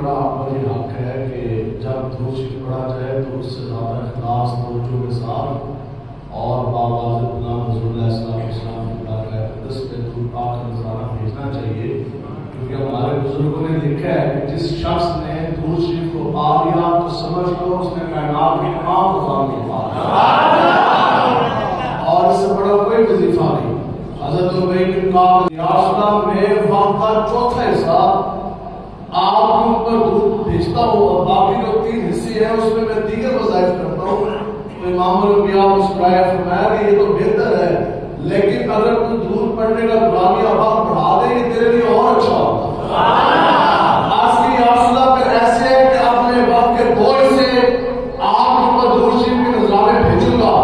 بڑا بڑی حق ہے کہ جب درود شریف پڑھا جائے تو اس سے زیادہ اخلاص توجہ کے ساتھ اور باواضح غلام رسول اللہ صلی اللہ علیہ وسلم کی بارگاہ پہ درود پاک کا نظارہ بھیجنا چاہیے، کیونکہ ہمارے بزرگوں نے لکھا ہے کہ جس شخص نے درود شریف کو پا لیا تو سمجھ لو اس نے کائنات کے تمام خزانوں کو پا لیا، اور اس سے بڑا کوئی وظیفہ نہیں۔ حضرت ابی بن کعب یاسلام میں وقت کا چوتھا حصہ آپ کے اوپر درود بھیجتا ہوں اور باقی جو 3 حصے ہیں اس میں میں دیگر وظائف کرتا ہوں۔ تو امام الانبیاء مسکرائے فرمایا کہ یہ تو بہتر ہے، لیکن اگر تو درود پڑھنے کا دورانیہ وقت بڑھا دے یہ تیرے لیے اور اچھا ہوگا۔ آج کی یاسلام میں ایسے ہے کہ اپنے وقت کے 2 حصے آپ کے اوپر درود شریف کے نظرانے بھیجوں گا،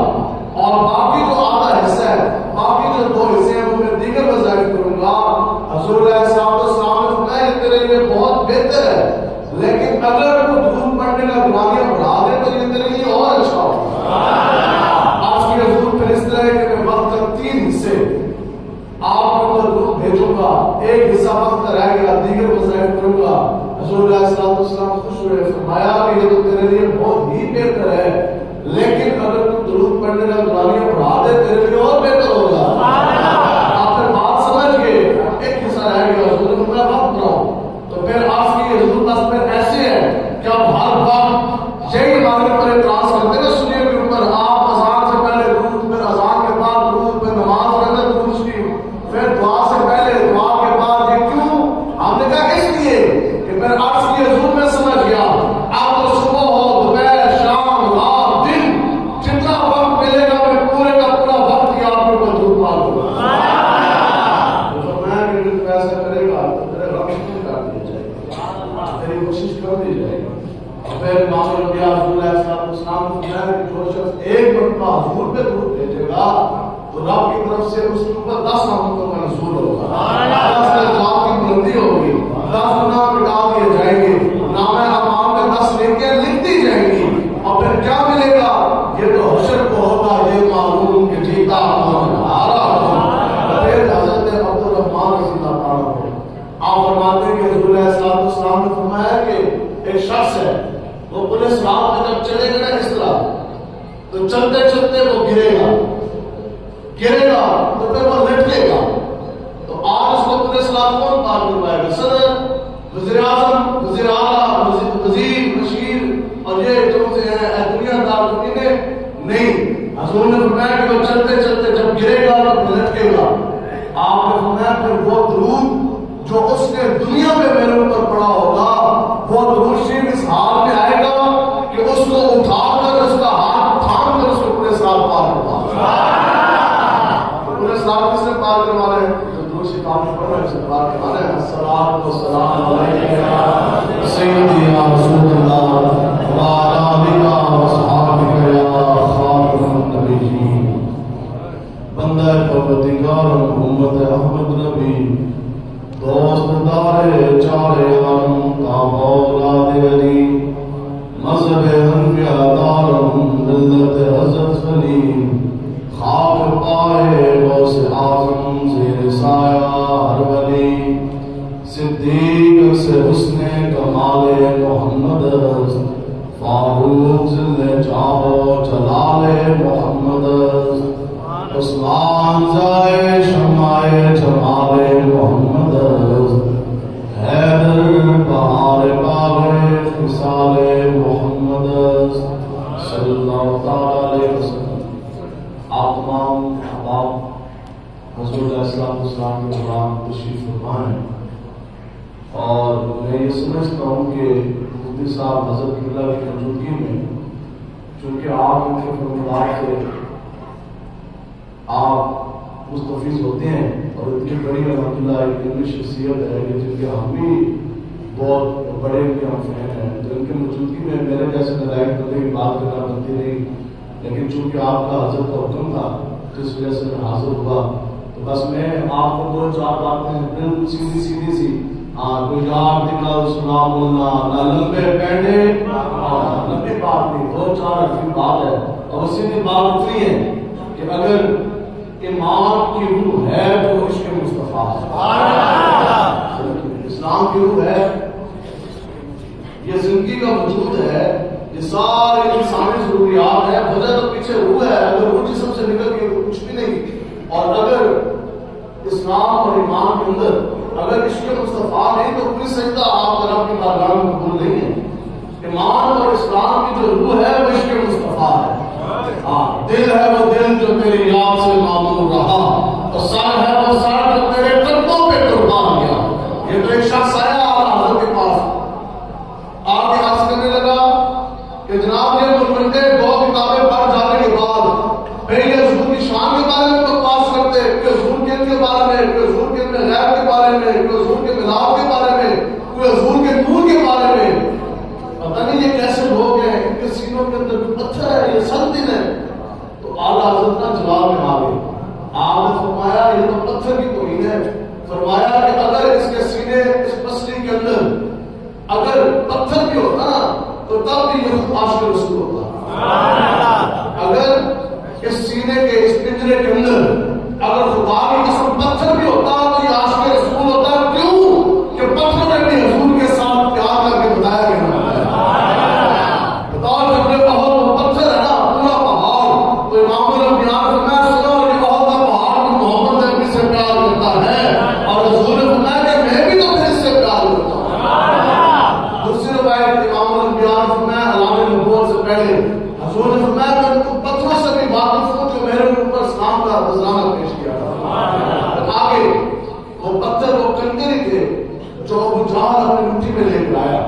اور باقی جو آدھا حصہ ہے، باقی جو 2 حصے ہیں وہ میں دیگر وظائف کروں گا۔ حضور علیہ السلام نے فرمایا یہ تیرے لیے بہت بہتر ہے، لیکن اگر وہ درود پڑھنے کا دورانیہ بڑھا دے تو یہ تیرے لیے اور اچھا ہوگا۔ آج کی حضور پھر اس طرح ہے کہ میں وقت کا 3 حصے آپ کے اوپر درود بھیجوں گا، 1 حصہ وقت کا رہ گیا، دیگر وظائف کروں گا۔ حضور علیہ السلام خوش ہوئے، فرمایا کہ یہ تو تیرے لیے بہت ہی بہتر ہے، لیکن اگر تو درود پڑھنے کا دورانیہ بڑھا دے تیرے لیے اور بہتر ہوگا۔ آپ پھر بات سمجھ گئے، 1 حصہ رہ گیا، حضور نے میں وقت رہا تو پھر آپ کی حضور پاس میں ایسے ہے کہ آپ ہر وقت یہی بات پر اعتراض کرتے ہیں سنیے کے اوپر، آپ اذان سے پہلے درود، پھر اذان کے بعد درود، پھر نماز کے اندر درود شریف، پھر دعا سے پہلے، دعا کے بعد، یہ کیوں؟ ہم نے کہا اس لیے کہ پھر عرض کی حضور میں سمجھ گیا آپ تو صبح ہو، دوپہر، شام، رات، دن، جتنا وقت ملے گا میں پورے کا پورا وقت ہی آپ کے اوپر درود پڑھوں گا۔ تو میں کہ ایسا کرے گا تو تیرے وقت کر دی جائے گی، تیری کوشش کر دی جائے گی۔ اور پھر امام الانبیاء حضور علیہ السلام نے فرمایا کہ جو شخص 1 مرتبہ حضور پہ درود بھیجے گا تو رب کی طرف سے اس کے اوپر 10 رحمتوں کا نزول ہوگا، 10 درجات کی بلندی ہوگی، 10 گناہ مٹا دیے جائیں گے، نام اعمال میں 10 نیکیاں لکھ دی جائیں گی۔ اور پھر کیا ملے گا؟ یہ تو حشر کو ہوگا، یہ معلوم کہ جیتا کون ہارا کون۔ پھر حضرت عبدالرحمن رضی اللہ عنہ آپ فرماتے ہیں کہ حضور علیہ السلام نے فرمایا کہ ایک شخص ہے وہ پولیس رات میں جب چلے گا نا اس طرح تو چلتے چلتے وہ گرے گا تو پھر وہ لٹکے گا، تو آج اس کو پولیس رات کون پار کروائے گا؟ صدر، وزیر اعظم، وزیر اعلیٰ، وزیر، بشیر اور یہ جو دنیا دار نہیں۔ حضور نے فرمایا کہ وہ چلتے چلتے جب گرے گا تو لٹکے گا۔ آپ نے فرمایا پھر وہ درود جو اس نے دنیا میں میرے اوپر پڑا ہوگا وہ درود شریف اس حال میں آئے گا کہ اس کو اٹھا کر اس کا ہاتھ تھام کر اس کو پورے سال پار کروا، پورے سال کس نے پار کروانا ہے؟ جو درود شریف آپ نے پڑھا ہے اسے پار کروانا ہے۔ الصلاۃ والسلام علیک یا سیدی یا رسول اللہ وعلی آلک واصحابک یا خاتم النبیین۔ بندہ پروردگار محمد احمد نبی، دوست دارے چارے عالم کا اولاد ولی، مذہب انبیاء دارم ملت حضرت سلیم، خاک پائے غوث اعظم زیر سایہ ہر ولی، صدیق سے حسن کمال محمد، فاروق ذل جاہ جلال محمد، عثمان زائے شمع جمال محمد، حیدر بہار باغ خصال محمد صلی اللہ علیہ وسلم۔ آپ تمام احباب حضور علیہ السلام کے قرآن تشریف فرما ہیں، اور میں یہ سمجھتا ہوں کہ مفتی صاحب حضرت قبلہ کی موجودگی میں چونکہ آپ ان کے فرمودات سے آپ مستفیض ہوتے ہیں، اور اتنی بڑی الحمدللہ ایک علمی شخصیت ہے کہ جن کے ہم بھی بہت بڑے ان کے ہم فین ہیں، تو ان کی موجودگی میں میرے جیسے نلائق بندے کی بات کرنا بنتی نہیں، لیکن چونکہ آپ کا حضرت کا حکم تھا تو اس وجہ سے میں حاضر ہوا۔ تو بس میں آپ کو 2-4 باتیں بالکل سیدھی سی کوئی یاد دکھا سنا بولنا، نہ لمبے پینڈے، لمبی بات نہیں، 2-4 اچھی بات ہے، اور اسی کی بات اتنی ہے کہ اگر ایمان کی روح ہے تو عشق مصطفیٰ ہے، اسلام کی روح ہے یہ زندگی کا وجود ہے، یہ ساری انسانی ضروریات ہے، وجہ تو پیچھے روح ہے، اگر روح جسم سے نکل گئی تو کچھ بھی نہیں۔ اور اگر اسلام اور ایمان کے اندر اگر عشق مصطفیٰ نہیں تو کوئی سجدہ آپ طرف کی بارگاہ میں قبول نہیں ہے۔ ایمان اور اسلام کی جو روح ہے وہ عشق مصطفیٰ ہے۔ ہاں، دل ہے وہ دل جو تیری یاد سے معمور رہا، اور سر ہے وہ سر جو تیرے قدموں پہ قربان گیا۔ یہ تو ایک شخص آیا حضرت کے پاس آ کے عرض کرنے لگا کہ جناب یہ منڈے 2 کتابیں پڑھ جانے کے بعد پہلے حضور کی شان کے بارے میں تو پاس کرتے، کہ حضور کے علم کے بارے میں، کہ حضور کے علم غیب کے بارے میں، کہ حضور کے ملاپ کے بارے میں، کہ حضور کے نور کے بارے میں۔ پتہ نہیں یہ کیسے لوگ ہیں، ان کے سینوں کے اندر کوئی پتھر ہے، یہ سن دل ہے۔ تو اعلیٰ حضرت کا جواب میں آ گئے، آپ نے فرمایا یہ تو پتھر کی توہین ہے۔ فرمایا کہ اگر اس کے سینے اس پسلی کے اندر اگر پتھر بھی ہوتا نا تو تب بھی یہ عاشق رسول ہوتا۔ اگر اس سینے کے اس پنجرے کے اندر اگر خدا کی قسم پتھر بھی ہوتا تو یہ عاشق رسول ہوتا۔ کیوں کہ پتھر نے بھی حضور کے ساتھ پیار کر کے بتایا کہ بتاؤ جب یہ بہت پتھر ہے نا پورا پہاڑ، تو امام الانبیاء نے فرمایا سنو یہ بہت پہاڑ تو محمد نبی سے پیار کرتا ہے، اور حضور نے فرمایا کہ میں بھی تو پھر اس سے پیار کرتا ہوں۔ دوسری روایت امام الانبیاء نے فرمایا اعلان نبوت سے پہلے حضور نے فرمایا کہ تم پتھروں سے بھی واقف ہو جو میرے اوپر اسلام کا نذرانہ پیش کیا۔ آگے وہ پتھر وہ کنکری تھے جو ابو جہل اپنی مٹھی میں لے کر آیا۔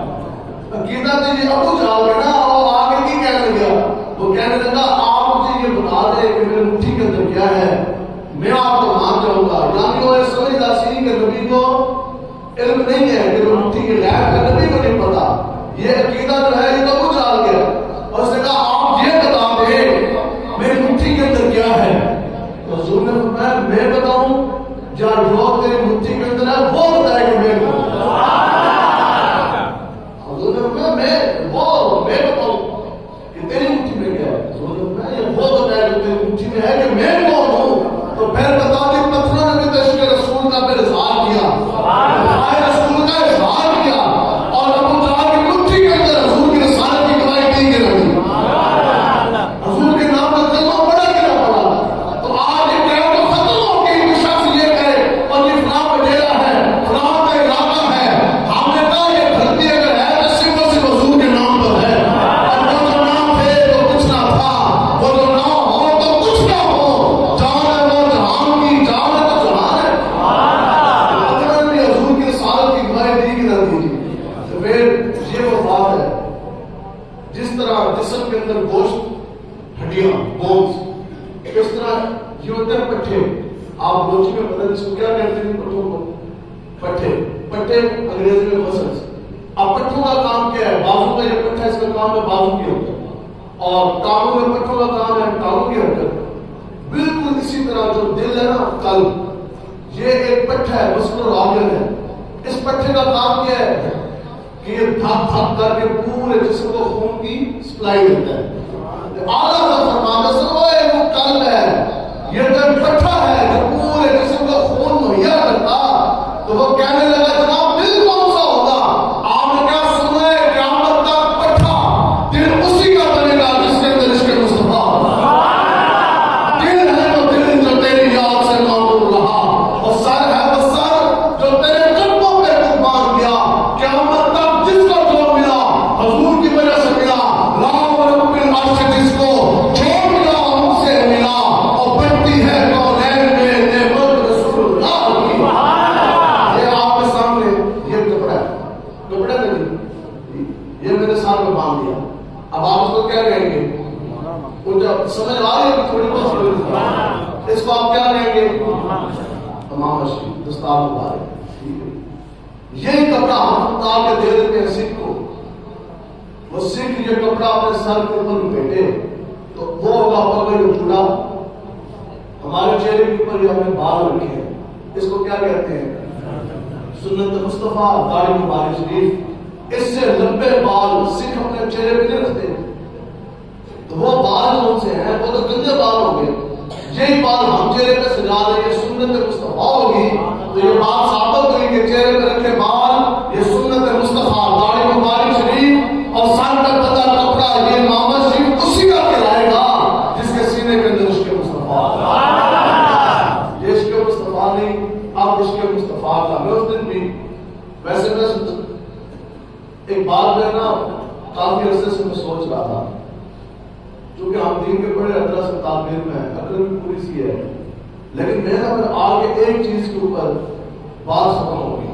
عقیدہ تھی یہ ابو جہل ہے نا، اور آگے کی کہنے لگا، وہ کہنے لگا آپ مجھے یہ بتا دیں کہ میرے مٹھی کے اندر کیا ہے، میں آپ کو مان جاؤں گا۔ یعنی وہ سمجھتا سی کہ نبی کو علم نہیں ہے، کہ وہ مٹھی کے غیب کا نبی کو نہیں پتا۔ یہ عقیدہ جو ہے یہ تو ابو جہل گیا، اور اس نے کہا آپ یہ بتا دیں میری مٹھی کے اندر کیا ہے۔ تو حضور نے فرمایا میں بتاؤں یا جو تیری مٹھی کے اندر ہے وہ بتائے کہ میں بتاؤں۔ حضور نے فرمایا میں بتاؤں کہ تیری مٹھی میں کیا ہے۔ حضور نے فرمایا یہ وہ بتائے جو تیری مٹھی میں ہے کہ میں کون ہوں۔ تو پھر بتا دیں پتھروں نے بھی عشق رسول کا پھر اظہار کیا، رسول کا اظہار کیا، اور ابو جہل کی مٹھی کے اندر حضور کی رسالت کی گواہی دی کہ نہیں، حضور کے نام کا کلمہ پڑھا کہ نہ پڑھا۔ تو آج یہ کہہ تو ختم ہو کہ کوئی شخص یہ کہے اور یہ فلاں وڈیرا ہے، فلاں کا علاقہ ہے، ہم نے کہا یہ دھرتی اگر ہے تو صرف حضور کے نام پر ہے، اور وہ جو نام تھے تو کچھ نہ تھا، وہ جو نام ہو تو کچھ نہ ہو، جان ہے وہ جہان کی، جان ہے تو جہان ہے۔ حضرت نے حضور کی رسالت کی گواہی دی کہ نہ دی۔ تو پھر یہ وہ بات ہے جس طرح جسم کے اندر گوشت ہڈیاں بونز، اس طرح یہ ہوتے ہیں پٹھے۔ آپ گوشت میں پتہ اس کو کیا کہتے ہیں، پٹھوں کو پٹھے انگریزی میں مسلس۔ اب پٹھوں کا کام کیا ہے، بازو کا یہ پٹھا اس کا کام ہے بازو کی حرکت، اور ٹانگوں میں پٹھوں کا کام ہے ٹانگوں کی حرکت۔ بالکل اسی طرح جو دل ہے نا قلب، یہ ایک پٹھا ہے مسکولر آرگن ہے۔ اس پٹھے کا کام کیا ہے کہ یہ دھک دھک کر کے پورے جسم کو خون کی سپلائی دیتا ہے۔ اعلیٰ کا فرمانا سنوائے وہ قلب ہے، یہ جو پٹھا ہے جو پورے جسم کو خون مہیا کرتا۔ تو وہ کہنے لگا جناب دل کون سا ہوگا؟ آپ نے کیا سنا ہے قیامت تک پٹھا دل اسی کا بنے گا جس کے اندر عشق مصطفیٰ۔ دل ہے وہ دل جو تیری یاد سے معمور رہا، اور سر ہے وہ سر جو تیرے قدموں پہ قربان گیا۔ قیامت تک جس کو جو ملا حضور کی وجہ سے ملا، لا رب العرش جس کو جو ملا ان سے ملا، اور بنتی ہے کونین میں نعمت رسول اللہ کی۔ یہ آپ کے سامنے یہ کپڑا ہے، کپڑا نہیں یہ میرے سامنے باندھ دیا، اب آپ اس کو کیا کہیں گے؟ وہ جب سمجھ آ رہی ہے تھوڑی بہت سمجھ، اس کو آپ کیا کہیں گے؟ تمام اشی دستار مبارک۔ یہی کپڑا ہم اتار کے دے دیتے ہیں سکھ کو، وہ سکھ یہ کپڑا اپنے سر کے اوپر بیٹھے تو وہ ہوگا پگڑ جڑا۔ ہمارے چہرے کے اوپر یہ ہم نے بال رکھے ہیں، اس کو کیا کہتے ہیں؟ سنت مصطفیٰ داڑھی مبارک شریف۔ اس سے لمبے بال سکھ اپنے چہرے پہ نہیں رکھتے، تو وہ بال کون سے ہیں؟ وہ تو گندے بال ہوں گے۔ یہی بال ہم چہرے پہ سجا رہے ہیں، سنت مصطفیٰ ہوگی تو یہ بات ثابت ہوئی کہ چہرے پہ رکھے بال یہ سنت مصطفیٰ داڑھی مبارک شریف ایک بات میں نا کافی عرصے سے میں سوچ رہا تھا، چونکہ ہم دین کے بڑے ادرس سے تعبیر میں عقل بھی پوری سی ہے، لیکن میں نا آگے ایک چیز کے اوپر بات ختم ہوگی،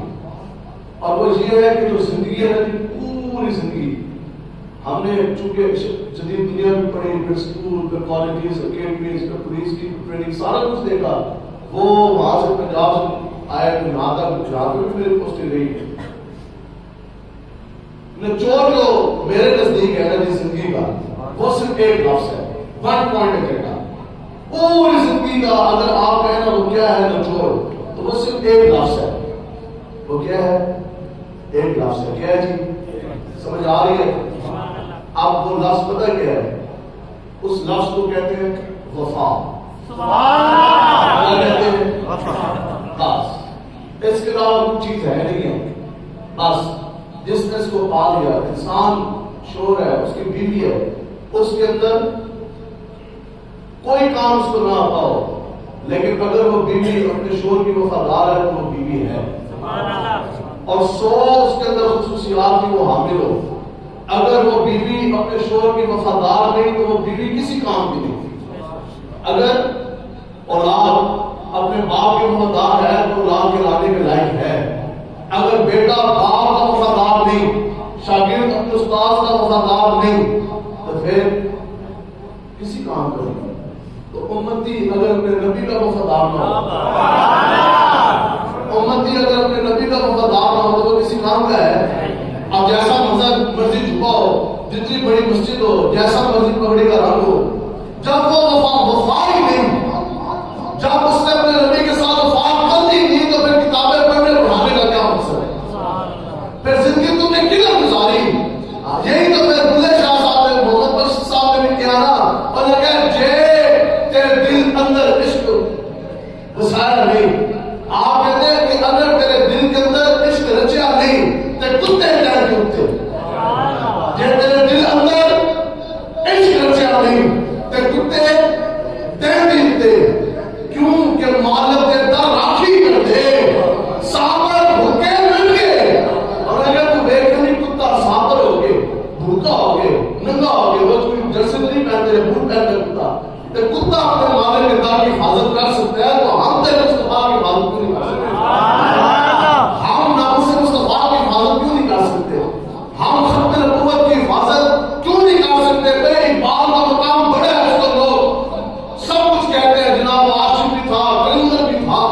اور وہ یہ ہے کہ جو زندگی ہے پوری زندگی ہم نے چونکہ جدید دنیا میں پڑھی، پھر اسکول، پھر کالجز، اکیڈمیز، پھر پولیس کی ٹریننگ، سارا کچھ دیکھا، وہ وہاں سے پنجاب سے آیا تو یہاں تک جہاں پہ بھی میری پوسٹنگ رہی ہے، نچوڑ جو میرے نزدیک ہے نا جی زندگی کا، وہ صرف ایک لفظ ہے، ون پوائنٹ ایجنڈا پوری زندگی کا۔ اگر آپ کہیں نا وہ کیا ہے نچوڑ، تو وہ صرف ایک لفظ ہے۔ وہ کیا ہے؟ ایک لفظ ہے۔ کیا ہے جی؟ سمجھ آ رہی ہے؟ اب وہ لفظ پتہ کیا ہے؟ اس لفظ کو کہتے ہیں وفا۔ کیا کہتے ہیں؟ بس اس کے علاوہ کوئی چیز ہے نہیں ہے۔ بس جس نے اس کو پا لیا، انسان شور ہے، اس کی بیوی ہے، اس کے اندر کوئی کام اس کو نہ آتا ہو، لیکن اگر وہ بیوی اپنے شور کی وفادار ہے تو وہ بیوی ہے، اور سو اس کے اندر خصوصیات کی وہ حامل ہو۔ اگر وہ بیوی اپنے شور کی وفادار نہیں تو وہ بیوی کسی کام کی نہیں۔ اگر اولاد اپنے باپ کے وفادار ہے تو اولاد کے لانے کے لائق ہے۔ اگر بیٹا باپ کا وفادار نہیں، شاگرد اپنے استاد کا وفادار نہیں، تو پھر کسی کام کا نہیں۔ تو امتی اگر اپنے نبی کا وفادار نہ ہو، امتی اگر اپنے نبی کا وفادار نہ ہو تو وہ کسی کام کا ہے۔ اب جیسا مسجد جھکا ہو، جتنی بڑی مسجد ہو، جیسا مسجد پگڑی کا رنگ ہو، جب وہ وفا ہی نہیں، جب اس نے اپنے نبی کے ساتھ وفا کر دی نہیں، تو پھر کتابیں پڑھنے پڑھانے کا کیا مقصد ہے؟ پھر زندگی تم نے کدھر گزاری؟ یہی تو پھر بلے شاہ صاحب نے، محمد بخش صاحب نے بھی کیا نا، اور یہ کہ جے تیرے دل اندر عشق وسایا نہیں۔ آپ کہتے ہیں کہ اگر تیرے دل کے اندر عشق رچیا نہیں تو کتے کیا کیوتے؟ جے تیرے دل اندر عشق رچیا نہیں تو کتے دے دیتے، کیوں کہ مالک دے در راکھی کر دے، سابر بھوکے مل گئے۔ اور اگر تو بیکنی کتا سابر ہو گئے، بھوکا ہو گئے، ننگا ہو گئے، وہ کوئی جرسی نہیں پہنتے رہے، بھوک پہنتے کتا، تو کتا اپنے مالک کے در کی حفاظت کر سکتا ہے، تو ہم تیرے مصطفیٰ کی حفاظت کیوں نہیں کر سکتے؟ ہم ناموس مصطفیٰ کی حفاظت کیوں نہیں کر سکتے؟ ہم ختم نبوت کی حفاظت کیوں نہیں کر سکتے؟ بے اقبال کا مقام بڑا ہے، اس کو لوگ سب کچھ کہتے ہیں، جناب عاشق بھی تھا، کلندر بھی تھا،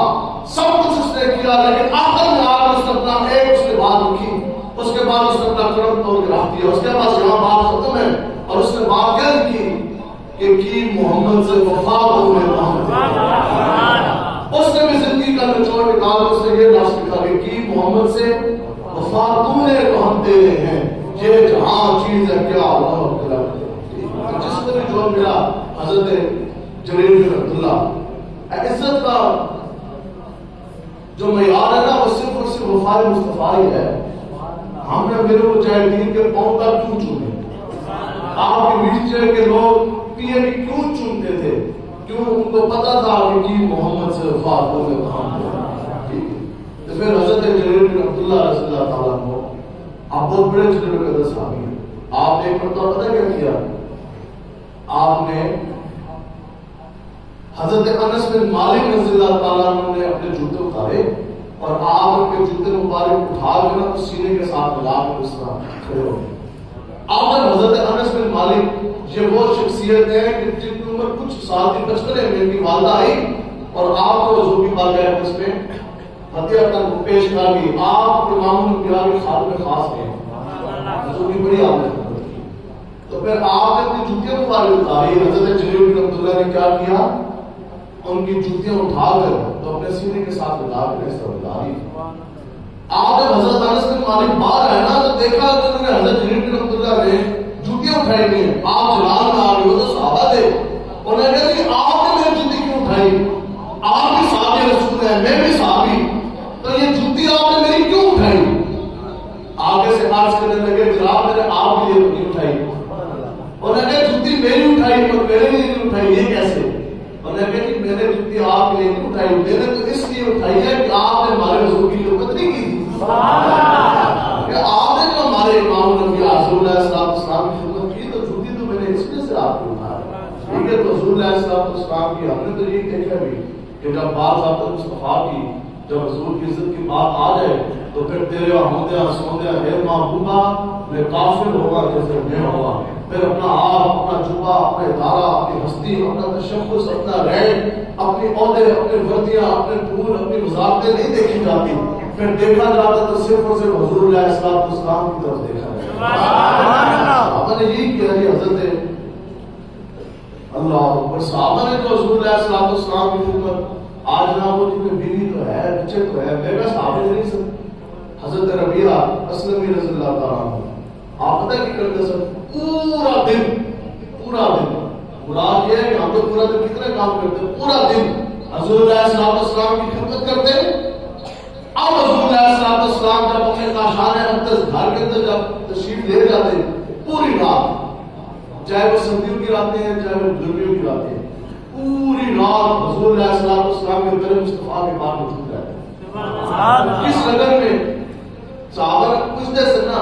سب کچھ اس نے کیا، لیکن آخر میں آ کر اس نے اپنا ایک اس نے بات رکھی، اس کے بعد اس نے اپنا قلم توڑ کے رکھ دیا، اس کے بعد یہاں بات ختم ہے، اور اس نے بات کیا کی کہ کی محمد سے وفا کو میں اس نے بھی زندگی کا نچوڑ نکال، اس نے یہ لفظ لکھا کہ کی محمد سے وفا تم نے تو ہم تیرے ہیں، یہ جہاں چیز ہے کیا اللہ تعالیٰ جس کو بھی جو ملا حضرت جریر بن عبداللہ، عزت کا جو معیار ہے نا وہ صرف اور صرف وفا مصطفیٰ ہی ہے۔ ہم نے میرے مجاہدین کے پاؤں تک کیوں چنے؟ آپ کے ویل چیئر کے لوگ پی ایم کیوں چنتے تھے؟ کیوں؟ ان کو پتا تھا کہ محمد سے وفا کو میں کام کروں۔ تو پھر حضرت جریر بن عبداللہ رضی اللہ تعالیٰ کو، آپ بہت بڑے جریر کے در صحابی ہیں، آپ نے ایک مرتبہ پتہ کیا کیا؟ آپ نے حضرت انس بن مالک رضی اللہ تعالیٰ عنہ نے اپنے جوتے اتارے اور آپ ان کے جوتے مبارک اٹھا کے نا سینے کے ساتھ ملا کے اس طرح کھڑے ہو گئے۔ آپ حضرت انس بن مالک یہ وہ شخصیت ہے کہ جن کی عمر کچھ سال کی بچپنے میں ان کی والدہ آئی اور آپ کو وضو کی بات ہے اس میں ہتھیار تک پیش کر دی، آپ امام الانبیاء کے خاتمے خاص ہیں، وضو کی بڑی عادت ہے۔ تو پھر آپ نے اپنی جوتیاں مبارک اتاری، حضرت جریر بن عبداللہ نے کیا کیا؟ ان کی جوتیاں اٹھا کر تو اپنے سینے کے ساتھ ملا کر اس طرح اتاری۔ آپ جب حضرت انس بن مالک باہر آئے نا تو دیکھا کہ انہوں نے حضرت جریر بن عبداللہ نے جوتیاں اٹھائی نہیں ہیں، آپ جلال میں آ گئے، وہ تو صحابہ تھے، انہوں نے کہا کہ آپ نے میری جوتی کیوں اٹھائی؟ آپ بھی صحابی رسول ہیں، میں بھی صحابی، تو یہ جوتی آپ نے میری کیوں اٹھائی؟ آگے سے عرض کرنے لگے جناب میں نے آپ کی یہ نہیں اٹھائی، انہوں نے کہا جوتی میری اٹھائی اور میرے لیے نہیں اٹھائی، یہ کیسے؟ انہوں نے کہا کہ میں نے جوتی آپ کے لیے نہیں اٹھائی، میں نے تو اس لیے اٹھائی ہے کہ آپ نے ہمارے حضور کی ضرورت نہیں کی تھی، کہ آپ نے جو ہمارے ہمارے امام نبی حضور علیہ السلام کی خدمت کی تو جوتی تو میں نے اس لیے سے آپ کو اٹھایا. ٹھیک ہے, تو حضور علیہ السلام کی ہم نے تو یہ دیکھا بھی کہ جب بعض آپ مصطفیٰ کی جب حضور کی عزت کی بات آ جائے تو پھر تیرے ہوندیا سوندیا ہے محبوبہ میں کافر ہوگا جیسے میں ہوگا. پھر اپنا آپ, اپنا جبہ, اپنا ادارہ, اپنی ہستی, اپنا تشخص, اپنا رینک, اپنی عہدے, اپنے وردیاں, اپنے پھول, اپنی وزارتیں نہیں دیکھی جاتی. پھر دیکھا جاتا تو صرف اور صرف حضور علیہ السلام کی طرف دیکھا جاتا. صحابہ نے یہی کیا کہ حضرت اللہ پر صحابہ نے تو حضور علیہ السلام کی خدمت آج نہ وہ جن میں بیوی تو ہے, بچے تو ہے, بیگا صحابہ نہیں سب. حضرت ربیعہ اسلمی رضی اللہ تعالیٰ عنہ آپ پتہ کی کرتے سب پورا دن مراد یہ ہے کہ ہم تو پورا دن کتنے کام کرتے ہیں, پورا دن حضور علیہ السلام کی خدمت کرتے ہیں. اب حضور علیہ السلام جب اپنے کاشان اقدس گھر کے اندر جب تشریف لے جاتے پوری رات, چاہے وہ سردیوں کی راتیں ہیں چاہے وہ گرمیوں کی راتیں ہیں, پوری رات حضور علیہ السلام کے در مصطفیٰ کے پاس موجود رہتے ہیں. کس لگن میں صحابہ پوچھتے سے نا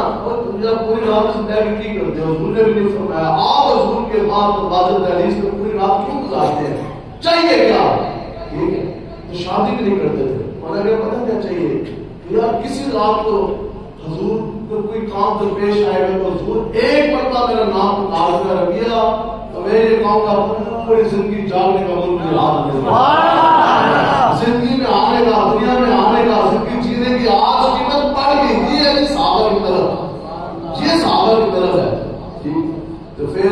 جب پوری رات زندہ کی کرتے ہیں, حضور نے بھی نہیں فرمایا آپ حضور کے بعد واضح دہلیز میں پوری رات کیوں گزارتے ہیں, چاہیے کیا؟ ٹھیک ہے, تو شادی بھی نہیں کرتے تھے. اور اگر پتہ کیا چاہیے کہ یار کسی رات کو حضور کو کوئی کام تو پیش آئے گا تو حضور ایک مرتبہ میرا نام پکار کر رکھیا تو میں یہ کہوں گا پوری زندگی جاگنے کا ملک مجھے یاد رکھے, زندگی میں آنے کا, دنیا میں آنے کا, زندگی جینے کی آج قیمت پڑ گئی. یہ ہے صحابہ کی طرف, یہ صحابہ کی طرف ہے. تو پھر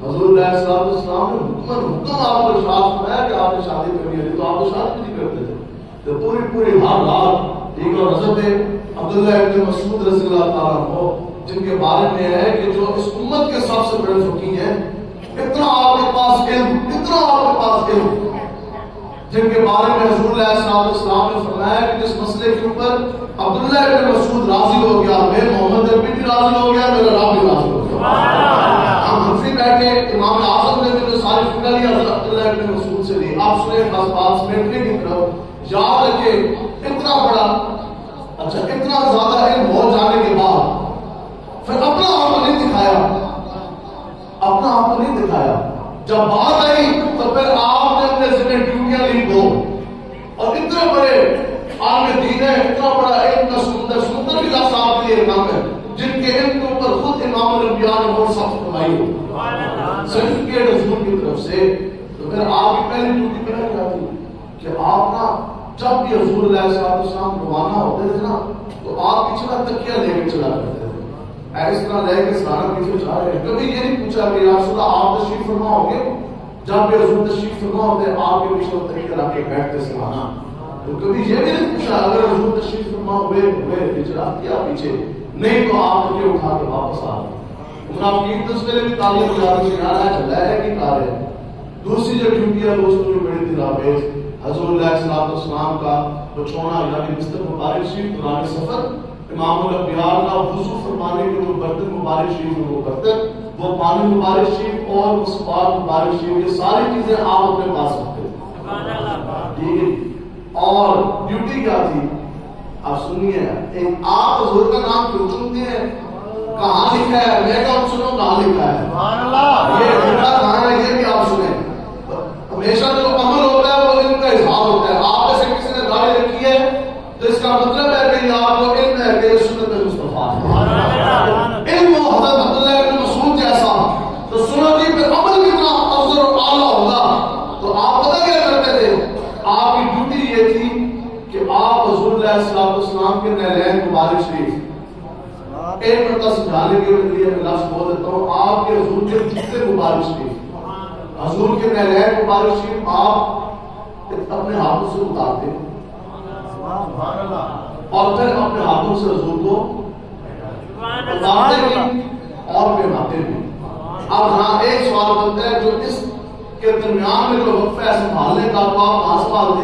حضور علیہ السلام نے حکم آپ کو ارشاد فرمایا کہ آپ نے شادی کرنی ہے, تو آپ کو شادی نہیں کرتے تھے. تو پوری ہر رات ٹھیک ہے. حضرت عبداللہ ابن مسعود رضی اللہ تعالیٰ عنہ جن کے بارے میں ہے کہ جو اس امت کے سب سے بڑے فقیہ ہیں, اتنا آپ کے پاس علم, جن کے بارے میں حضور علیہ السلام نے فرمایا کہ جس مسئلے کے اوپر عبداللہ ابن مسعود راضی ہو گیا, میں محمد عربی بھی راضی ہو گیا, میرا رب بھی راضی ہو گیا. ہم حنفی بیٹھے, امام اعظم نے بھی جو ساری فکر لی حضرت عبداللہ ابن مسعود سے لی. آپ سنیں بس بات سمیٹنے کی طرف یاد رکھیں, اتنا بڑا اتنا زیادہ علم ہو جانے کے بعد پھر اپنا آپ نہیں دکھایا. جب بات آئی تو پھر آپ نے اپنے ذمہ ڈیوٹیاں لی دو, اور اتنے بڑے عالم دین ہے, اتنا بڑا علم کا سمندر بھی لفظ آپ کے لیے کم ہے, جن کے علم کے اوپر خود امام الانبیاء نے بہت سخت کمائی ہو سرٹیفکیٹ حضور کی طرف سے. تو پھر آپ کی پہلی ڈیوٹی کیا جاتی کہ آپ نا جب بھی حضور علیہ السلام روانہ ہوتے تھے نا تو آپ پچھلا تکیہ لے کے چلا کرتے تھے, اس طرح لے کے سارا پیچھے چلا رہے ہیں. کبھی یہ نہیں پوچھا کہ یا رسول اللہ آپ تشریف فرما ہو گے, جب بھی حضور تشریف فرما ہوتے آپ کے پیچھے تکیہ رکھ کے بیٹھتے سرانا. تو کبھی یہ بھی نہیں پوچھا اگر حضور تشریف فرما ہوئے ہجرت کیا پیچھے نہیں تو آپ تکیہ اٹھا کے واپس آ گئے. منافقین تو اس میں بھی تعلیم ہو جاتی ہے, چلا ہے کہ کار ہے. دوسری جو ڈیوٹی ہے وہ اس میں بڑی دلآویز حضور علیہ السلام کا بچھونا یعنی بستر مبارک شریف دوران سفر, امام الانبیاء کا وضو فرمانے کے جو برتن مبارک شریف میں وہ برتن, وہ پانی مبارک شریف اور مسواک مبارک شریف, یہ ساری چیزیں آپ اپنے پاس رکھتے تھے. اور ڈیوٹی کیا تھی آپ سنیے, آپ حضور کا نام کیوں چنتے ہیں, کہاں لکھا ہے, میں کہاں سنوں کہاں لکھا ہے, یہ لکھا کہاں ہے یہ بھی آپ سنیں. ہمیشہ جو عمل ہوتا ہے وہ علم کا اظہار ہوتا ہے. آپ ایسے کسی نے داڑھی رکھی ہے تو اس کا مطلب ہے کہ آپ کو علم ہے کہ یہ سنت مصطفیٰ ہے. علم و حضرت عبداللہ ابن مسعود جیسا تو سنتی پہ عمل کتنا افضل و اعلیٰ ہوگا. تو آپ پتہ کیا کرتے تھے, آپ کی ڈیوٹی یہ تھی کہ آپ حضور علیہ السلام کے نعلین مبارک شریف ایک مرتبہ سمجھانے کے لیے میں لفظ بول دیتا ہوں, آپ کے حضور کے جوتے مبارک شریف, حضور کے نعلین مبارک شریف آپ اپنے ہاتھوں سے اتارتے اور پھر اپنے ہاتھوں سے حضور کو اتارتے بھی اور پہناتے بھی. اب ہاں ایک سوال بنتا ہے جو اس کے درمیان میں جو وقفہ ہے سنبھالنے کا, تو آپ کہاں سنبھالتے.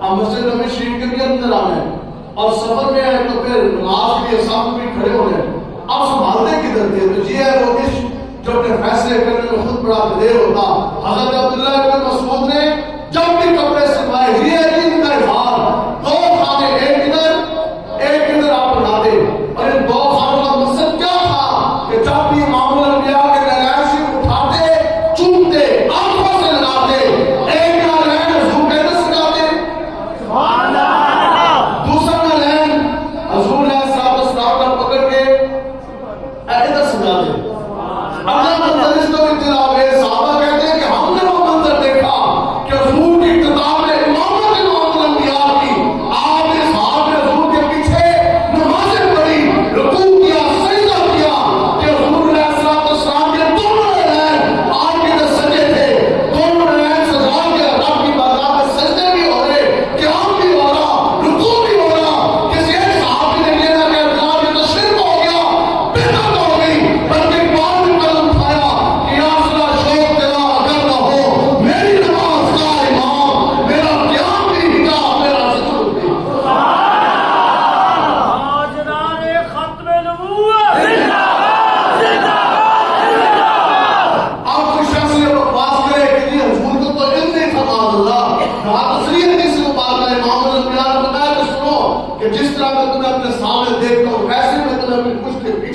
اب مسجد نبوی شریف کے بھی اندر آنا ہے اور سفر میں ہے تو پھر نماز کے لیے ساتھ بھی کھڑے ہو رہے ہیں, اب سنبھالتے کدھر تھے. تو یہ ہے وہ عشق جو اپنے فیصلے کرنے میں خود بڑا دلیر ہوتا. حضرت عبداللہ ابن مسعود نے جب بھی کپڑے سلوائے یہ علم کا اظہار, دو خانے ایک ادھر آپ بناتے, اور ان دو خانوں کا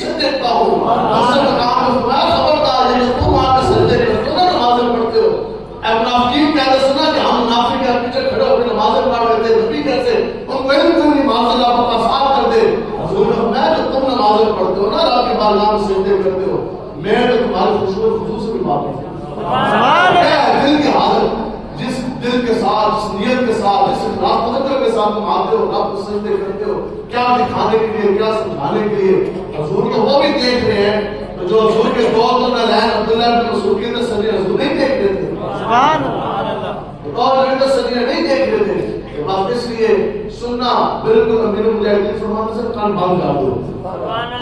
سے دیکھتا ہوں. اس نے کہا میں خبردار ہے کہ تم وہاں پہ سجدے کرتے ہو نا, نمازیں پڑھتے ہو. اب منافقین کہتے سنا کہ ہم منافق کے پیچھے کھڑے ہو کے نمازیں پڑھ رہے تھے, نبی کیسے ان کو علم کیوں نہیں معاذ اللہ کو صاف کر دے. حضور نے فرمایا جو تم نمازیں پڑھتے ہو نا, رب کی بارگاہ میں سجدے کرتے ہو, میں تو تمہاری خوشبو و خضوع سے بھی واقف ہوں. دل کی حالت, جس دل کے ساتھ, جس نیت کے ساتھ, جس اخلاص توجہ کے ساتھ تم آتے ہو, رب کو سجدے کرتے ہو, کیا دکھانے کے لیے, کیا سمجھانے کے لیے. حضور تو وہ بھی دیکھ رہے ہیں جو حضور کے دور میں لائن عبداللہ بن مسعود کے اندر سجدے حضور نہیں دیکھ رہے تھے. سبحان اللہ. اور اندر سجدے نہیں دیکھ رہے تھے. بس اس لیے سننا بالکل امیر مجاہدین فرماتے سے کان بند کر دو.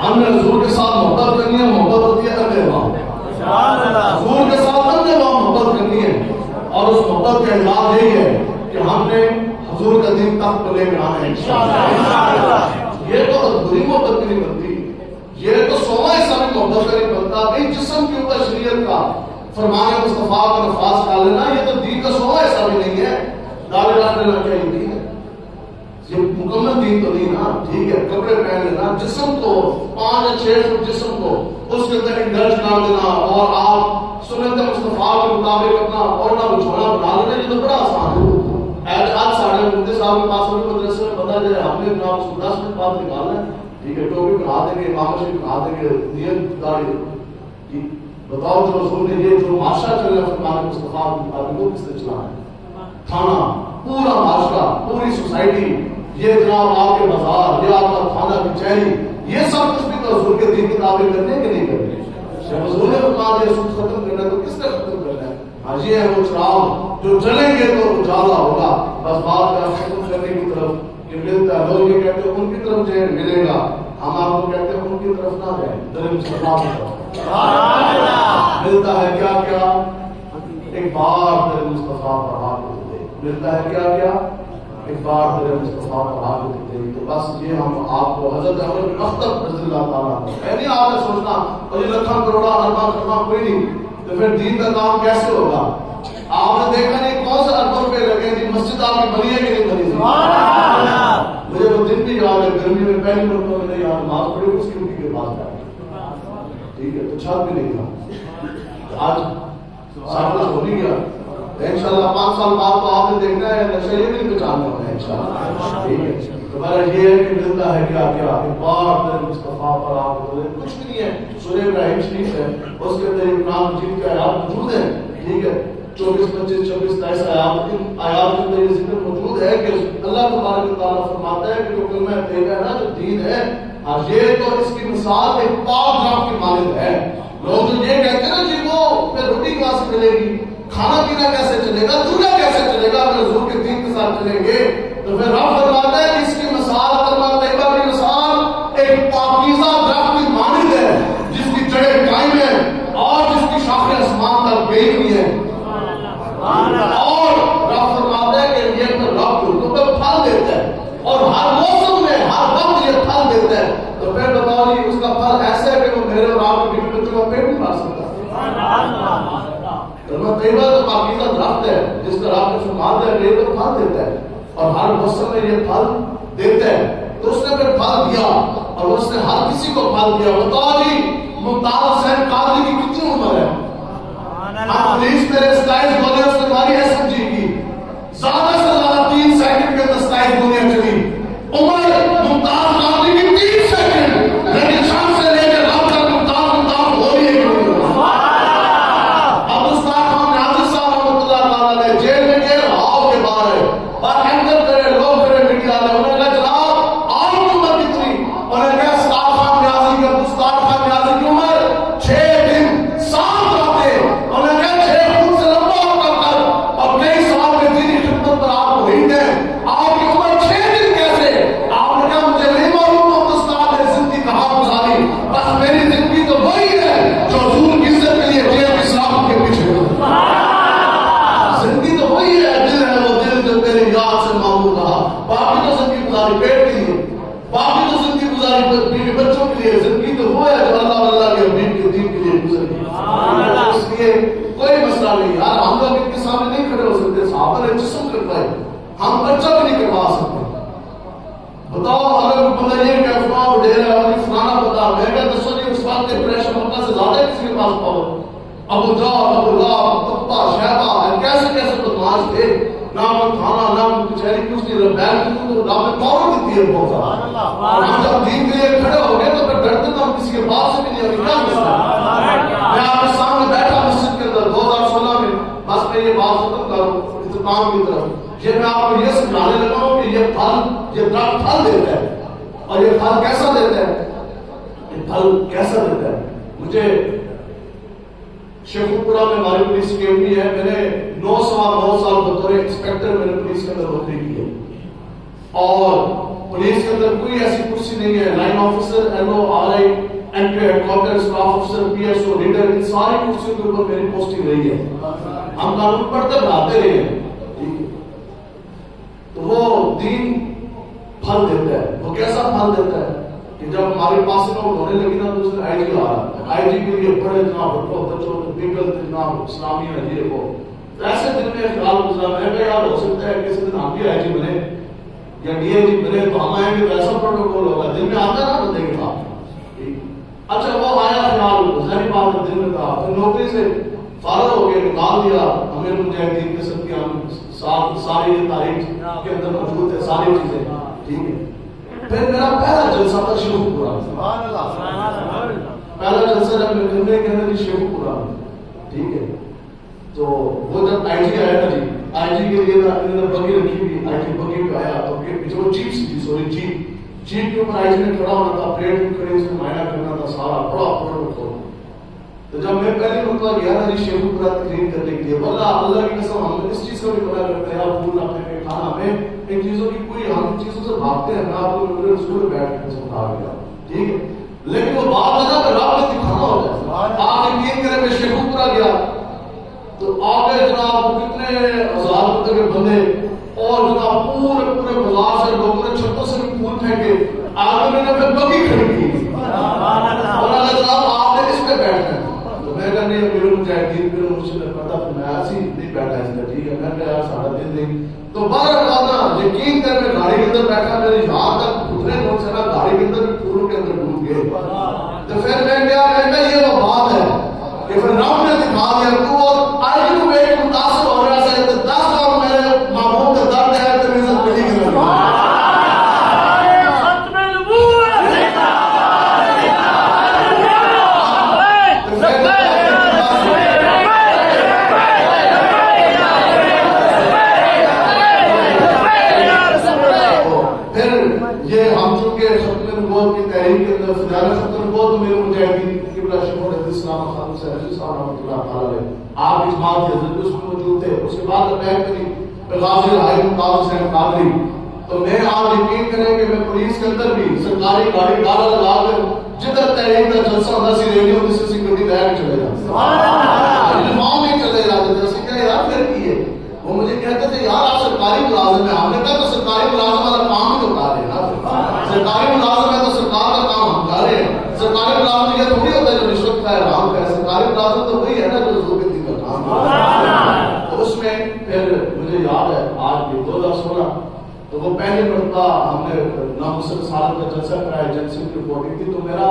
ہم نے حضور کے ساتھ محبت کرنی ہے, محبت ہوتی ہے اگلے وہاں. حضور کے ساتھ اگلے وہاں محبت کرنی ہے, اور اس محبت کا علاج یہی ہے کہ ہم نے حضور کا دین تک کو لے کر آنا ہے انشاءاللہ. یہ تو ادھوری محبت بھی نہیں بنتی, یہ تو سوما حصہ بھی محبت کا نہیں بنتا. بھائی جسم کے اوپر شریعت کا فرمان مصطفیٰ کا نفاذ کر لینا, یہ تو دین کا سوما حصہ بھی نہیں ہے. دعوے ڈال لینا چاہیے دین ہے, یہ مکمل دین تو نہیں نا. ٹھیک ہے, کپڑے پہن لینا, جسم کو 5-6 فٹ جسم کو اس کے اندر انڈرج کر دینا, اور آپ سنت مصطفیٰ کے مطابق اپنا اوڑھنا بچھونا بنا لینا, یہ تو بڑا آسان ہے. آج ساڑھے مفتی صاحب کے پاس میں مدرسے میں بتا دے ہم نے جناب 10 منٹ بعد نکالنا ہے. ٹھیک ہے, ٹوپی بنا دیں گے, امام شریف بنا دیں گے, نیت داڑھی. بتاؤ جو حضور نے یہ جو معاشرہ چل رہا ہے فرمان مصطفیٰ کے مطابق وہ کس نے چلانا ہے؟ تھانہ, پورا معاشرہ, پوری سوسائٹی, یہ جناب آپ کے بازار, یہ آپ کا تھانہ کچہری, یہ سب کچھ بھی تو حضور کے دین کی تابع کرنے کے نہیں کرنے. جب حضور نے فرما دیا سود ختم کرنا تو کس نے ختم کرنا ہے؟ ہاں یہ ہے وہ چراغ جو جلیں گے تو اجالا ہوگا. بس بات کا ختم کرنے کی طرف کہ ملتا ہے, لوگ یہ کہتے ہیں ان کی طرف جائیں ملے گا, ہم آپ کو کہتے ہیں ان کی طرف نہ جائیں, در مصطفیٰ کی طرف ملتا ہے. کیا کیا ایک بار در مصطفیٰ پر ہاتھ دے, ملتا ہے کیا کیا ایک بار در مصطفیٰ پر ہاتھ دے. تو بس یہ ہم آپ کو حضرت عمر بن اخطب رضی اللہ تعالیٰ ہے نہیں آپ نے سوچنا اور یہ لکھاں کروڑا ارباں خرباں کوئی نہیں, تو پھر دین کا کام کیسے ہوگا؟ آپ نے دیکھا نہیں کون سے اربوں پہ لگے تھی, مسجد آپ کی بنی ہے کہ نہیں بنی تھی. مجھے وہ دن بھی یاد ہے, گرمی میں پہلی مرتبہ میں نے یہاں نماز پڑھی اس کی روٹی کے پاس جا, ٹھیک ہے, تو چھت بھی نہیں تھا. آج سارا ہو نہیں گیا, انشاءاللہ 5 سال بعد تو آپ نے دیکھنا ہے نشہ یہ بھی پہچاننا ہوگا انشاءاللہ. ٹھیک ہے, تمہارا یہ ہے کہ ملتا ہے کیا کیا ایک بار در مصطفیٰ پر آپ کو کچھ بھی نہیں ہے. سورہ ابراہیم شریف ہے, اس کے اندر قرآن مجید کے آیات موجود ہیں. ٹھیک ہے, 24 25 26 23 آیات کے اندر یہ ذکر موجود ہے کہ اللہ تبارک و تعالیٰ فرماتا ہے کہ جو کلمہ طیبہ ہے نا, جو دین ہے, یہ تو اس کی مثال ایک پاک جام کی مانند ہے. لوگ جو یہ کہتے ہیں نا جی وہ پھر روٹی کہاں سے ملے گی, کھانا پینا کیسے چلے گا, چولہا کیسے چلے گا, اگر حضور کے دین کے ساتھ چلیں گے تو پھر رب فرماتا ہے کہ اس کی مثال کلمہ طیبہ کی مثال ایک پاکیزہ درخت کی مانند ہے جس کی جڑیں قائم ہیں اور جس کی شاخیں آسمان تک گئی ہوئی ہیں. اور رب فرماتا ہے کہ یہ تو رب کو تو پھل دیتا ہے اور ہر موسم میں ہر وقت یہ پھل دیتا ہے. تو پھر بتاؤ جی اس کا پھل ایسا ہے کہ وہ میرے اور آپ کے بیٹے بچوں کا پیٹ نہیں بھر سکتا. کلمہ طیبہ تو پاکیزہ درخت ہے جس کا رب نے فرمایا ہے کہ یہ تو پھل دیتا ہے اور ہر موسم میں یہ پھل دیتا ہے. تو اس نے پھر پھل دیا اور اس نے ہر کسی کو پھل دیا. بتاؤ جی ممتاز حسین قادری کی کتنی عمر ہے؟ ہم پولیس میرے اسٹائل بولے اس نے ہماری ایس ایم جی کی زیادہ سے زیادہ 3 سیکنڈ کے اندر اسٹائل دنیا چلی. عمر ممتاز قادری کی 3 سیکنڈ, لیکن شام سے لے کے رات تک ممتاز ہو رہی ہے. اب استاد خان ناظر صاحب رحمۃ اللہ تعالیٰ نے جیل میں گئے, ہاؤ کے باہر ہے اور اینکر کرے لوگ کرے میڈیا والے, انہوں نے کہا جناب آپ کی عمر کتنی؟ انہوں نے کہا استاد خان نیازی کا استاد خان نیازی کی عمر 6 دن 7 راتیں. انہوں نے کہا 6 فٹ سے لمبا ہو کر اور کئی سال میں دینی خدمت پر آپ وہی تھے, آپ کی عمر 6 دن کیسے؟ آپ نے کہا مجھے نہیں معلوم وہ استاد نے زندگی کہاں گزاری, بس میری زندگی تو وہی ہے جو حضور کی عزت کے لیے جیل اسلام کے پیچھے. زندگی تو وہی ہے, دل ہے وہ دل جو تیرے یاد سے معمول رہا. باقی تو زندگی گزاری پیٹ کے لیے, باقی تو زندگی گزاری بیوی بچوں کے لیے. زندگی تو وہ ہے جو اللہ کے حبیب کے دین کے لیے گزری. اس لیے کوئی مسئلہ نہیں یار, ہم لوگ ان کے سامنے نہیں کھڑے ہو سکتے. صحابہ نے جسم کر پائے, ہم بچہ بھی نہیں کروا سکتے. بتاؤ اگر بندہ یہ کہ فلاں ڈیرا والی فلانا بتا, میں کہا دسو اس وقت پریشر مکہ سے زیادہ کسی کے پاس پاور. ابو جہل، ابو لہب، عتبہ، شیبہ، کیسے کیسے بدماش تھے. نہ کوئی تھانہ، نہ کوئی کچہری، کچھ نہیں. بینک کو تو رب نے پاور دیتی ہے بہت زیادہ. ہم جب دین کے لیے کھڑے ہو گئے تو پھر ڈرتے تو ہم کسی کے باپ سے بھی نہیں. کیا مسئلہ ہے؟ میں آپ کے سامنے بیٹھا مسجد کے اندر 2016 میں. بس میں یہ بات ختم کروں اختتام کی طرف. یہ میں آپ کو یہ سمجھانے لگا ہوں کہ یہ پھل، یہ درخت پھل دیتا ہے. اور یہ پھل کیسا دیتا ہے؟ یہ پھل کیسا دیتا ہے؟ مجھے شیخو پورہ میں ہماری پولیس اکیڈمی ہے. میں نے 9 سال بطور انسپیکٹر میں نے پولیس کے اندر نوکری کی ہے. اور پولیس کے اندر کوئی ایسی کرسی نہیں ہے. Line officer, L O, R I, N کے headquarter, staff officer, P S O, leader, ان ساری کرسیوں کے اوپر میری پوسٹنگ رہی ہے. ہم قانون پڑھتے بڑھاتے رہے ہیں. تو وہ دین پھل دیتا ہے. وہ کیسا پھل دیتا ہے کہ جب ہمارے پاس لوگ ہونے لگی نا تو اس نے آئی جی آ رہا ہے. آئی جی کے لیے بڑے جناب بچوں بیگل جناب اسلامی ہے یہ وہ. ایسے دن میں خیال گزرا میں کہ یار ہو سکتا ہے کسی دن ہم بھی آئی جی بنے یا ڈی آئی جی بنے تو ہم آئیں گے تو ایسا پروٹوکول ہوگا. دن میں آتا ہے نا بندے کے پاس. اچھا وہ آیا خیال ظاہری بات ہے دن میں تھا. پھر نوکری سے فارغ ہو کے نکال دیا. ہمیں مجاہدین کے سب کی ہم ساری تاریخ کے اندر موجود ہے ساری چیزیں. ٹھیک ہے. پھر میرا پہلا جلسہ تھا شیخو پورہ. پہلا جلسہ جب میں کرنے کے اندر شیخو پورہ. ٹھیک ہے. تو وہ جب آئی جی آیا تھا جی آئی جی کے لیے انہوں نے بگی رکھی ہوئی. آئی جی بگی پہ آیا تو پیچھے وہ جیپ سی تھی سوری جیپ کے اوپر آئی جی نے کھڑا ہونا تھا. پریڈ بھی کھڑے اس کو معائنہ کرنا تھا سارا بڑا پروٹوکول. تو جب میں پہلی مرتبہ گیا تھا جی شیخو پورہ تقریر کرنے کے لیے واللہ اللہ کی قسم ہم اس چیز کو بھی بڑا کرتے ہیں. پھول اپنے کھانا ہمیں ان چیزوں کی کوئی ہم ان چیزوں سے بھاگتے ہیں. میں آپ کو میرے اسکول میں بیٹھ کے سمجھا گیا. ٹھیک ہے. لیکن وہ بات ہے نا کہ رب نے دکھانا ہوتا ہے. آپ یقین کریں میں شیخو پورہ گیا تو آگے جناب وہ کتنے ہزار روپے کے بندے اور جناب پورے بازار سے لوگوں نے چھتوں سے بھی پھول پھینکے. آگے میں نے پھر بگی کھڑی کی اور اللہ جناب آپ نے اس پہ بیٹھنا ہے. تو میں کہا نہیں میرے مجاہدین پھر مجھے پتا پھر میں ایسی نہیں بیٹھا اس کا. ٹھیک ہے. میں کہا یار سارا دن نہیں. تو بہرحال یقین کر میں گاڑی کے اندر بیٹھا میرے یہاں تک گھٹنے نوٹ سے نا گاڑی کے اندر پھولوں کے اندر ڈوب گئے. تو پھر میں کیا یہ وہ بات ہے کہ پھر رب نے دکھا دیا تو اور آئی جی کو ایک متاثر ہو رہا ہے. 10 بار میرے ماموں کا درد ہے تو عزت ملی گئی. آپ اس بات کے حضرت اس میں موجود تھے. اس کے بعد بیٹھ کری غازی رائے ممتاز حسین قادری. تو میں آپ یقین کریں کہ میں پولیس کے اندر بھی سرکاری گاڑی ڈالا لگا کر جدھر تحریر کا جلسہ ہوتا سی ریڈیو ہوتی سی سیکورٹی لے کے چلے جاتے یونیفارم میں چلے جاتے تھے. اسے کیا یار پھر کی ہے وہ مجھے کہتے تھے یار آپ سرکاری ملازم ہیں. ہم نے کہا تو سرکاری ملازم والا کام ہی تو کر رہے ہیں نا. سرکاری ملازم ہے تو سرکار کا کام ہم کر رہے ہیں. سرکاری ملازم یہ تھوڑی ہوتا ہے جو رشوت کا اعلان کرے. سرکاری ملازم تو وہی ہے نا جو ذوق دین کا کام ہے. تو اس میں پھر مجھے یاد ہے آج 2016 تو وہ پہلی مرتبہ ہم نے ناموسن سالت کا جلسہ کرایا. ایجنسی کی رپورٹنگ تھی تو میرا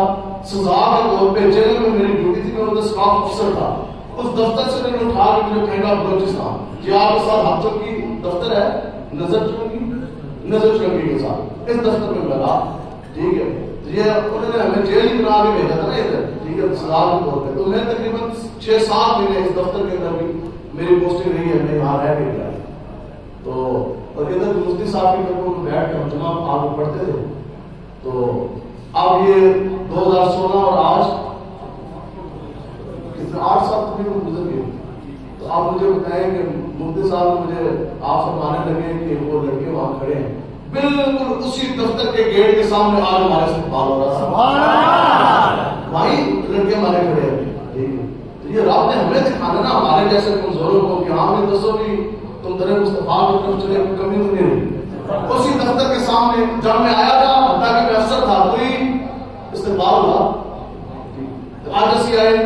سزا کے طور پہ جیل میں میری ڈیوٹی تھی. میں ادھر اسٹاف افسر تھا. اس دفتر سے میں نے اٹھا کے مجھے پھینکا بلوچستان. جی آپ کے ساتھ ہاتھوں کی دفتر ہے نظر چونکی کے ساتھ اس دفتر میں ملا. ٹھیک ہے. یہ انہوں نے ہمیں جیل ہی بنا کے بھیجا تھا نا ادھر. ٹھیک ہے. سزا کے طور پہ تو میں تقریباً 6-7 مہینے اس دفتر کے اندر بھی میری پوسٹنگ رہی ہے. میں یہاں رہ کے گیا تو اور ادھر مفتی صاحب کی طرف بیٹھ کے ہم جمعہ آپ پڑھتے تھے. تو اب یہ 2016 اور آج کتنے 8 سال تقریباً گزر گئے. تو آپ مجھے بتائیں کہ مفتی صاحب مجھے آپ فرمانے لگے کہ وہ لڑکے وہاں کھڑے ہیں بالکل اسی دفتر کے گیٹ کے سامنے آج ہمارے استقبال ہو رہا تھا. وہیں لڑکے ہمارے کھڑے ہیں. تو یہ رب نے ہمیں دکھانا نا ہمارے جیسے کمزوروں کو کہ ہاں میں دسو بھی تم در مصطفیٰ کی طرف چلے کوئی کمی تو نہیں رہی. اسی دفتر کے سامنے جب میں آیا تھا حتیٰ کہ میں افسر تھا کوئی استقبال ہوا. تو آج اسی آئے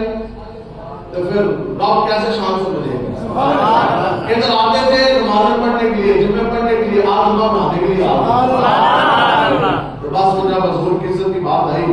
تو پھر رب کیسے شان سے ملے گا. ادھر آتے تھے نمازیں پڑھنے کے لیے جمعے پڑھنے کے لیے آج جمعہ بنانے کے لیے آتے. تو بس وہ جب حضور کی عزت کی بات آئی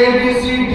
ABCD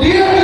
DIG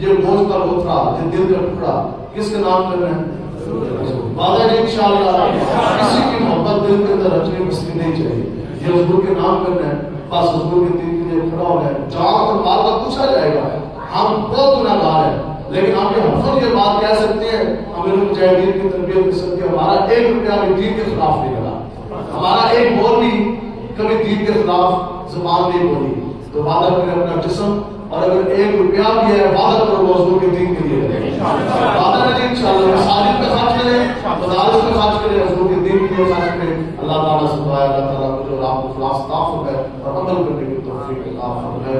یہ گوشت کا لوتھڑا، یہ دل کا ٹکڑا کس کے نام کرنا ہے؟ وعدہ ہے انشاءاللہ کسی کی محبت دل کے اندر رکھنے اس کی نہیں چاہیے، یہ حضور کے نام کرنا ہے، بس حضور کے دین کے لیے کھڑا ہونا ہے۔ جہاں پر بات کا پوچھا جائے گا ہم بہت گناہ گار ہیں، لیکن ہم یہ حفظ یہ بات کہہ سکتے ہیں امیر المجاہدین کی تربیت کے صدقے ہمارا ایک روپیہ بھی دین کے خلاف نہیں لگا، ہمارا ایک بول بھی کبھی دین کے خلاف زبان نہیں بولی۔ تو وعدہ کریں اپنا جسم، اور اگر ایک روپیہ بھی ہے وعدہ کرو وہ حضور کے دین کے لیے ہے، وعدہ کریں انشاءاللہ مساجد پہ خرچ کریں، مدارس پہ خرچ کریں، حضور کے دین کے لیے خرچ کریں۔ اللہ تعالیٰ سے دعا ہے اللہ تعالیٰ مجھے اور آپ کو خلاص عطا فرمائے اور عمل کرنے کی توفیق عطا فرمائے۔